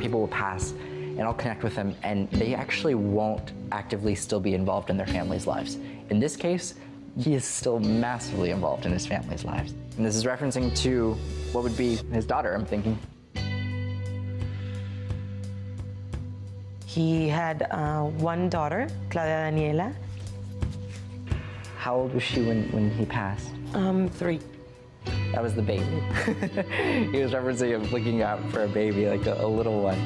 people will pass and I'll connect with them and they actually won't actively still be involved in their family's lives. In this case, he is still massively involved in his family's lives. And this is referencing to what would be his daughter, I'm thinking. He had one daughter, Claudia Daniela. How old was she when he passed? 3. That was the baby. He was referencing him looking out for a baby, like a little one.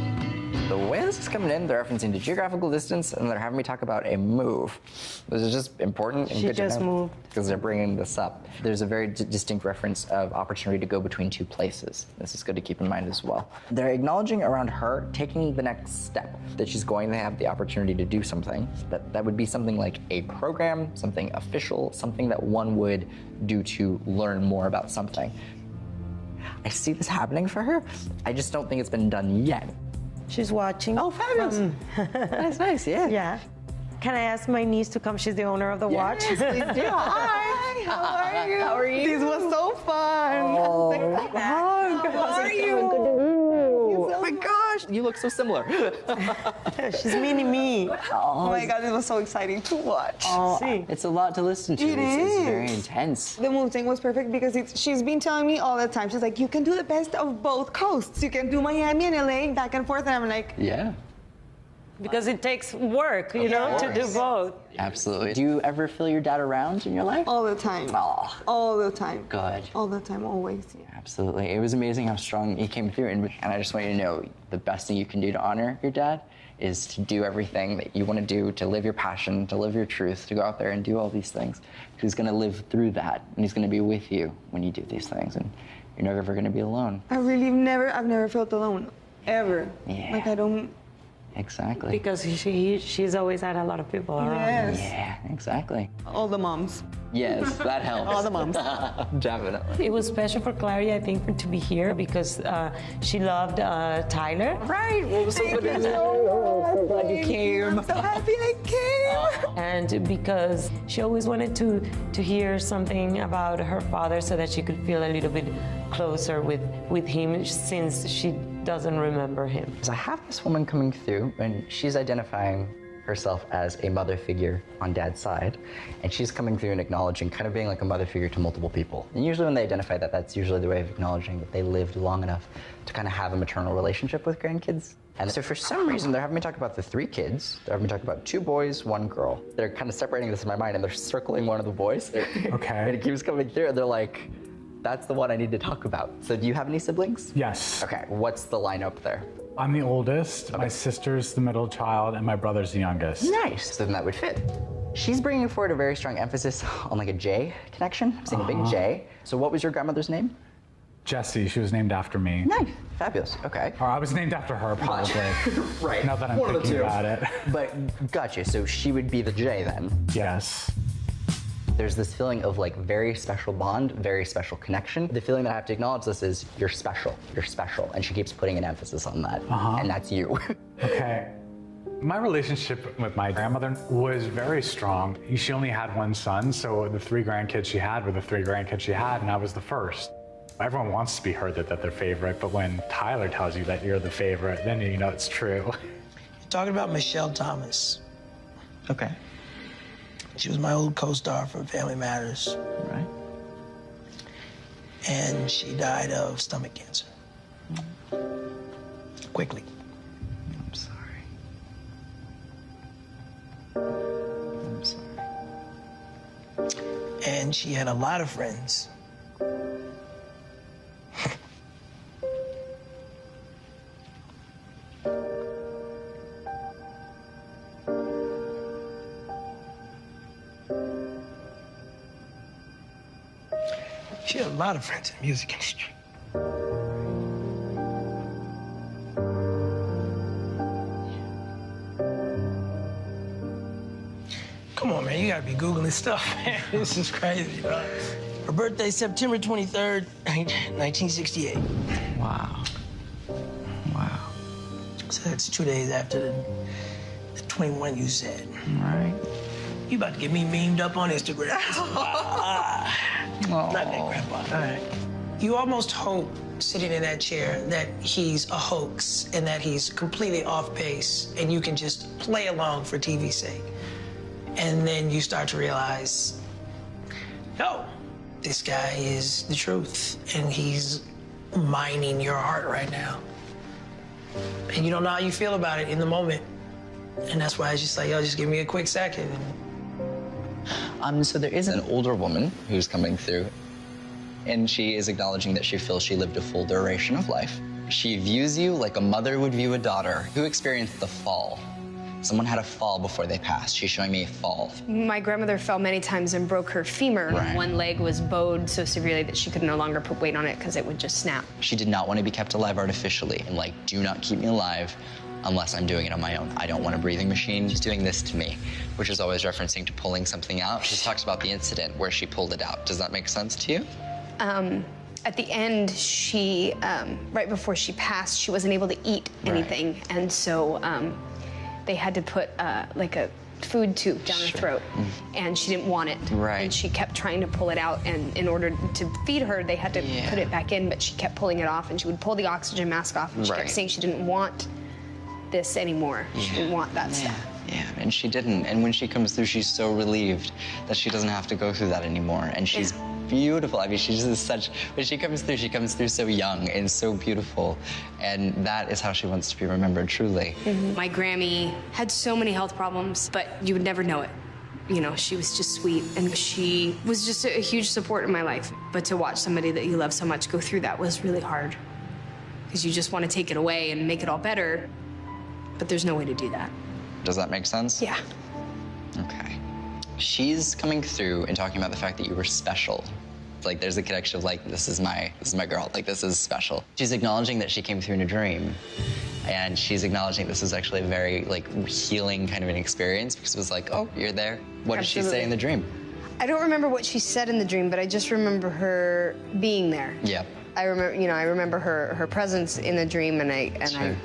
The way this is coming in, they're referencing to geographical distance, and they're having me talk about a move. This is just important and She good to know. just moved. Because they're bringing this up. There's a very distinct reference of opportunity to go between 2 places. This is good to keep in mind as well. They're acknowledging around her taking the next step, that she's going to have the opportunity to do something. That would be something like a program, something official, something that one would do to learn more about something. I see this happening for her. I just don't think it's been done yet. She's watching. Oh, fabulous. That's nice, yeah. Yeah. Can I ask my niece to come? She's the owner of the watch. Please do. Hi, how are you? How are you? This was so fun. Oh, How are you? Oh my gosh, you look so similar. She's mini me. Oh my God, it was so exciting to watch. Oh, See. it's a lot to listen to. It's very intense. The move thing was perfect because she's been telling me all the time. She's like, you can do the best of both coasts. You can do Miami and LA back and forth. And I'm like, Yeah. Because it takes work, you know, to do both. Absolutely. Do you ever feel your dad around in your life? all the time. Oh, All the time. good. All the time, always. Absolutely. It was amazing how strong he came through. And I just want you to know the best thing you can do to honor your dad is to do everything that you want to do, to live your passion, to live your truth, to go out there and do all these things. He's going to live through that, and he's going to be with you when you do these things, and you're never going to be alone. I've never felt alone, ever. Yeah. Like I don't. Exactly. Because she's always had a lot of people around. Yes. Yeah, exactly. All the moms. Yes, that helps. All the moms. Definitely. It was special for Clary, I think, to be here because she loved Tyler. Right. Well, it was so good to know. So glad you came. I'm so happy I came. And because she always wanted to hear something about her father so that she could feel a little bit closer with him since she doesn't remember him. So I have this woman coming through, and she's identifying herself as a mother figure on dad's side, and she's coming through and acknowledging, kind of being like a mother figure to multiple people. And usually when they identify that, that's usually the way of acknowledging that they lived long enough to kind of have a maternal relationship with grandkids. And so for some reason, they're having me talk about the 3 kids. They're having me talk about 2 boys, 1 girl. They're kind of separating this in my mind, and they're circling one of the boys. Okay. And it keeps coming through, and they're like, that's the one I need to talk about. So do you have any siblings? Yes. Okay, what's the lineup there? I'm the oldest, my sister's the middle child, and my brother's the youngest. Nice, so then that would fit. She's bringing forward a very strong emphasis on like a J connection. I'm seeing a big J. So what was your grandmother's name? Jessie, she was named after me. Nice, fabulous, okay. Or I was named after her, probably. Right, Now that I'm one of the thinking two. about it. But gotcha, so she would be the J then. Yes. There's this feeling of like very special bond, very special connection. The feeling that I have to acknowledge this is you're special, and she keeps putting an emphasis on that, and that's you. Okay. My relationship with my grandmother was very strong. She only had 1 son, so the 3 grandkids she had were the 3 grandkids she had, and I was the first. Everyone wants to be heard that they're favorite, but when Tyler tells you that you're the favorite, then you know it's true. You're talking about Michelle Thomas. Okay. She was my old co-star from Family Matters. Right. And she died of stomach cancer. Quickly. I'm sorry. I'm sorry. And she had a lot of friends. She had a lot of friends in the music industry. Come on, man, you gotta be Googling stuff, man. This is crazy, bro. Her birthday, September 23rd, 1968. Wow. Wow. So that's 2 days after the 21 you said. All right. You about to get me memed up on Instagram. Not that, Grandpa. All right. You almost hope sitting in that chair, that he's a hoax and that he's completely off base, and you can just play along for TV's sake. And then you start to realize, no, this guy is the truth, and he's mining your heart right now. And you don't know how you feel about it in the moment. And that's why it's just like, yo, just give me a quick second. So there is an older woman who's coming through, and she is acknowledging that she feels she lived a full duration of life. She views you like a mother would view a daughter. Who experienced the fall? Someone had a fall before they passed. She's showing me a fall. My grandmother fell many times and broke her femur. Right. One leg was bowed so severely that she could no longer put weight on it because it would just snap. She did not want to be kept alive artificially, and like, do not keep me alive unless I'm doing it on my own. I don't want a breathing machine. She's doing this to me, which is always referencing to pulling something out. She talks about the incident where she pulled it out. Does that make sense to you? At the end, she, right before she passed, she wasn't able to eat anything. Right. And so they had to put like a food tube down her throat, and she didn't want it. Right. And she kept trying to pull it out, and in order to feed her, they had to put it back in, but she kept pulling it off, and she would pull the oxygen mask off, and she kept saying she didn't want this anymore. She didn't want that stuff. Yeah, and she didn't. And when she comes through, she's so relieved that she doesn't have to go through that anymore. And she's beautiful. I mean, she's just such, when she comes through so young and so beautiful. And that is how she wants to be remembered, truly. My Grammy had so many health problems, but you would never know it. You know, she was just sweet, and she was just a huge support in my life. But to watch somebody that you love so much go through that was really hard, because you just want to take it away and make it all better, but there's no way to do that. Does that make sense? Yeah. Okay. She's coming through and talking about the fact that you were special. Like, there's a connection of like, this is my girl, like, this is special. She's acknowledging that she came through in a dream, and she's acknowledging this is actually a very like healing kind of an experience, because it was like, oh, you're there. What did she say in the dream? I don't remember what she said in the dream, but I just remember her being there. Yeah. I remember her presence in the dream, and I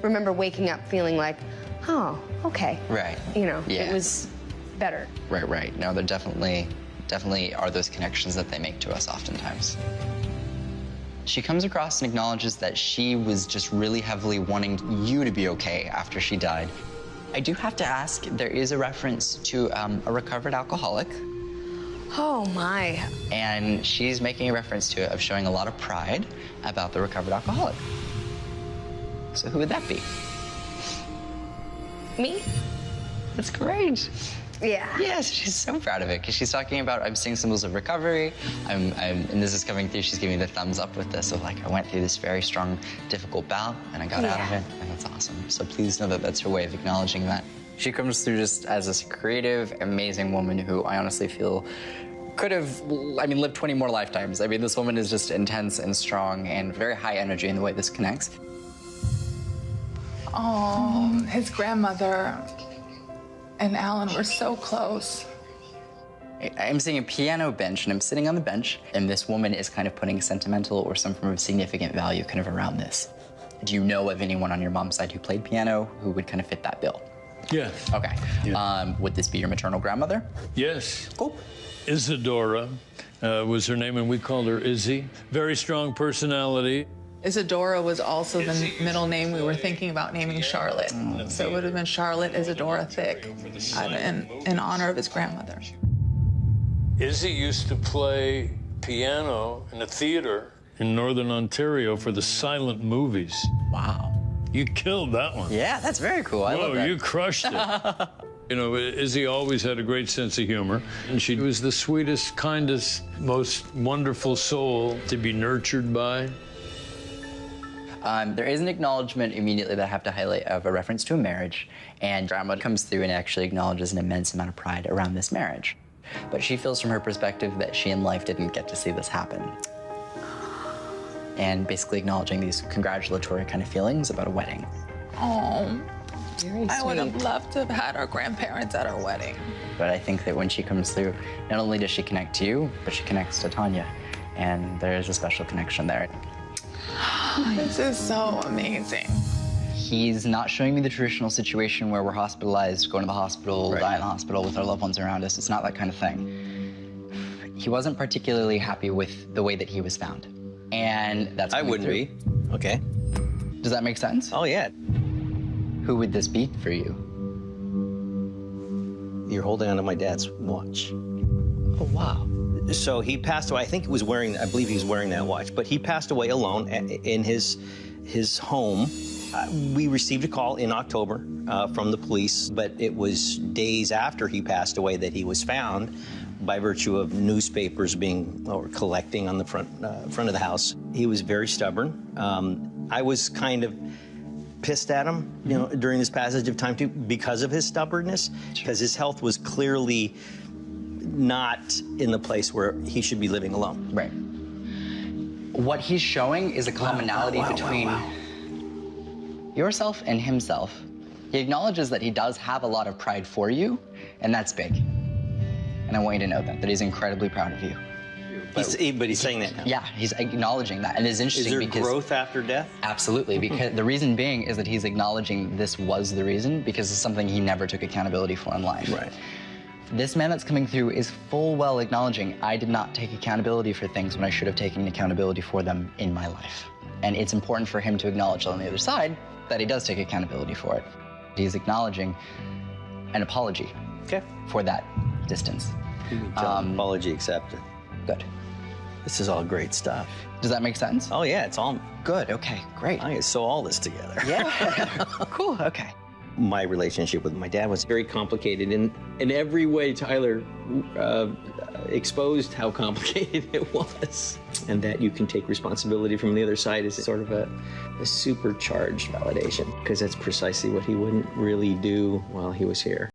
remember waking up feeling like, oh, okay. Right. You know, it was better. Right. No, there definitely are those connections that they make to us oftentimes. She comes across and acknowledges that she was just really heavily wanting you to be okay after she died. I do have to ask, there is a reference to a recovered alcoholic. Oh, my. And she's making a reference to it of showing a lot of pride about the recovered alcoholic. So who would that be? Me? That's great. Yeah. Yes, she's so proud of it, because she's talking about, I'm seeing symbols of recovery, and this is coming through, she's giving me the thumbs up with this, of like, I went through this very strong, difficult bout, and I got out of it, and that's awesome. So please know that that's her way of acknowledging that. She comes through just as this creative, amazing woman who I honestly feel could have, lived 20 more lifetimes. I mean, this woman is just intense and strong and very high energy in the way this connects. Oh, his grandmother and Alan were so close. I'm seeing a piano bench, and I'm sitting on the bench, and this woman is kind of putting sentimental or some form of significant value kind of around this. Do you know of anyone on your mom's side who played piano who would kind of fit that bill? Yes. Okay. Yeah. Would this be your maternal grandmother? Yes. Cool. Isadora was her name, and we called her Izzy. Very strong personality. Isadora was also the middle name we were thinking about naming Charlotte. So it would have been Charlotte Isadora Thicke in honor of his grandmother. Izzy used to play piano in a theater in Northern Ontario for the silent movies. Wow. You killed that one. Yeah, that's very cool. I love that. You crushed it. You know, Izzy always had a great sense of humor, and she was the sweetest, kindest, most wonderful soul to be nurtured by. There is an acknowledgement immediately that I have to highlight of a reference to a marriage, and Grandma comes through and actually acknowledges an immense amount of pride around this marriage. But she feels from her perspective that she in life didn't get to see this happen. And basically acknowledging these congratulatory kind of feelings about a wedding. Oh, very sweet. I would have loved to have had our grandparents at our wedding. But I think that when she comes through, not only does she connect to you, but she connects to Tanya. And there is a special connection there. This is so amazing. He's not showing me the traditional situation where we're hospitalized, going to the hospital, die in the hospital with our loved ones around us. It's not that kind of thing. He wasn't particularly happy with the way that he was found. And and that's I coming wouldn't through. be. Okay. Does that make sense? Oh, yeah. Who would this be for you? You're holding onto my dad's watch. Oh, wow. So he passed away. I believe he was wearing that watch, but he passed away alone in his home. We received a call in October from the police, but it was days after he passed away that he was found by virtue of newspapers collecting on the front of the house. He was very stubborn. I was kind of pissed at him, during this passage of time too, because of his stubbornness, because his health was clearly not in the place where he should be living alone. Right. What he's showing is a commonality between yourself and himself. He acknowledges that he does have a lot of pride for you, and that's big. And I want you to know that he's incredibly proud of you. But he's saying that now. Yeah, he's acknowledging that, and it's interesting because... because... Is there growth after death? Absolutely, because the reason being is that he's acknowledging this was the reason, because it's something he never took accountability for in life. Right. This man that's coming through is full well acknowledging, I did not take accountability for things when I should have taken accountability for them in my life. And it's important for him to acknowledge on the other side that he does take accountability for it. He's acknowledging an apology for that distance. Apology accepted. Good. This is all great stuff. Does that make sense? Oh, yeah, it's all... Good, okay, great. I can sew all this together. Yeah, cool, okay. My relationship with my dad was very complicated. In every way, Tyler exposed how complicated it was. And that you can take responsibility from the other side is sort of a supercharged validation, because that's precisely what he wouldn't really do while he was here.